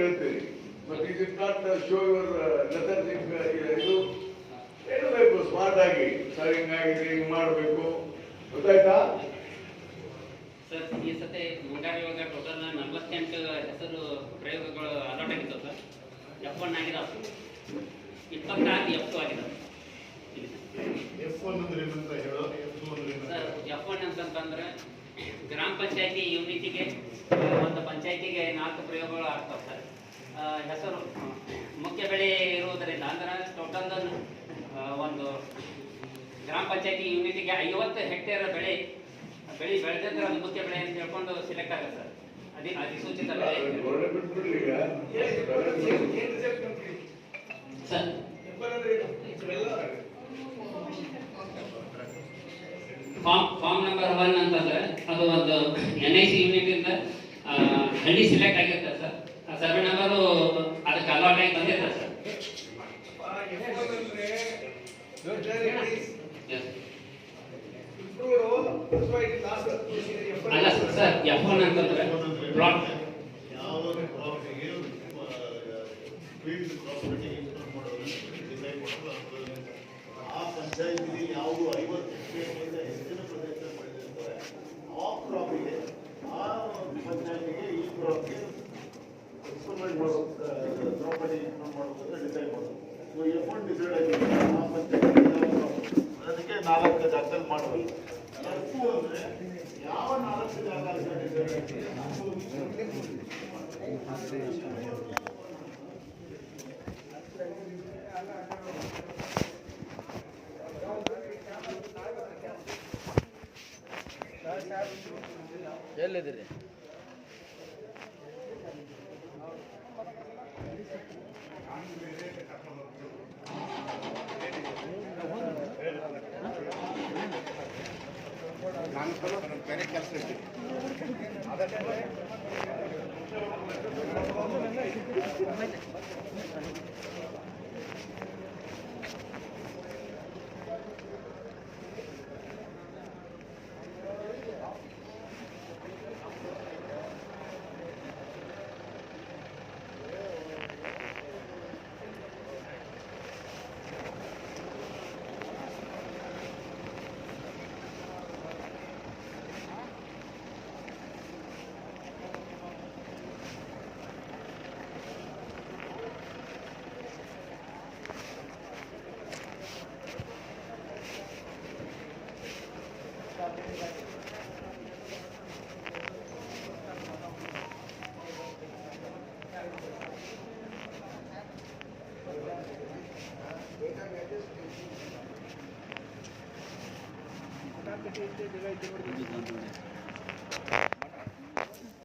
ಹೇಳ್ತೀರಿ. But it is not show your lethargic. ಇದು ಹೇಳಬೇಕು ಸ್ಮಾರ್ಟ್ ಆಗಿ, ಸರ್ ಹಿಂಗಾಗಿದೆ, ಹಿಂಗೆ ಮಾಡಬೇಕು, ಗೊತ್ತಾಯ್ತಾ? ಸರ್ ಈ ಸತಿ ಮುಂಗಾರು ಇವಾಗ ಟೋಟಲ್ 48 ಹೆಸರು ಪ್ರಯೋಗಗಳು ಅಲಾಟ್ ಆಗಿದ್ದಾವೆ ಸರ್. F1 ಆಗಿದಾವೆ, 26 F2 ಆಗಿದಾವೆ. ಸರ್ F1 ಅಂತಂತಂದ್ರೆ ಗ್ರಾಮ ಪಂಚಾಯತಿ ಯೂನಿಟಿಗೆ ಒಂದು ಪಂಚಾಯತಿಗೆ 4 ಪ್ರಯೋಗಗಳು ಆಗ್ತಾವೆ ಸರ್. ಹೆಸರು ಮುಖ್ಯ ಬೆಳೆ ಇರುವುದರಿಂದ ಅಂದ್ರೆ ಟೋಟಲ್ ಒಂದು ಗ್ರಾಮ ಪಂಚಾಯತಿ ಯೂನಿಟಿಗೆ 50 ಹೆಕ್ಟೇರ್ ಬೆಳೆ ಬೆಳೆದಿದ್ರೆ ಅದು ಮುಖ್ಯ ಬೆಳೆ ಅಂತ ಹೇಳ್ಕೊಂಡು ಸಿಲೆಕ್ಟ್ ಆಗುತ್ತೆ ಸರ್. ಅಧಿಸೂಚಿತ ಬೆಳೆ ಸರ್. ಫಾರ್ಮ್ ನಂಬರ್ 1 ಅಂತಂದ್ರೆ ಅದು ಒಂದು NIC ಯೂನಿಟ್ ಇಂದ ಹಳ್ಳಿ ಸಿಲೆಕ್ಟ್ ಆಗಿರುತ್ತೆ ಸರ್. ಸರ್ವೆ ನಂಬರು ಅದಕ್ಕೆ ಅಲಾಟ್ ಆಗಿ ಬಂದಿರುತ್ತೆ ಸರ್. ಅಲ್ಲ ಸರ್, F1 ಅಂತಂದ್ರೆ ಪ್ಲಾಟ್ ಆ ಪಂಚಾಯತಿಗೆ ಯಾವುದು 50 ಹೆಕ್ಟೇರ್ಗಿಂತ ಹೆಚ್ಚಿನ ಪ್ರದೇಶ ಬೆಳೆದಿರ್ತಾರೆ ಆ ಕ್ರಾಪಿಗೆ, ಆ ಪಂಚಾಯತಿಗೆ ಈ ಕ್ರಾಪ್ಗೆ ಎಕ್ಸ್ಪೆರಿಮೆಂಟ್ ಮಾಡೋದು, ಪ್ರಾಪರ್ಟಿ ಮಾಡೋದನ್ನ ಡಿಸೈಡ್ ಮಾಡೋದು. ಸೊ F1 ಡಿಸೈಡ್ ಆಗಿದೆ ಆ ಪಂಚಾಯತಿ ಅದಕ್ಕೆ 4 ಜಾಗದಲ್ಲಿ ಮಾಡಬೇಕು. F2 ಅಂದ್ರೆ ಯಾವ 4 ಜಾಗ ಡಿಸೈಡ್ ಆಗಿದೆ ಎಲ್ಲಿದ್ದೀರಿ? ನಾನು ಬೇರೆ ಕೆಲಸ ಇದ್ದೀನಿ.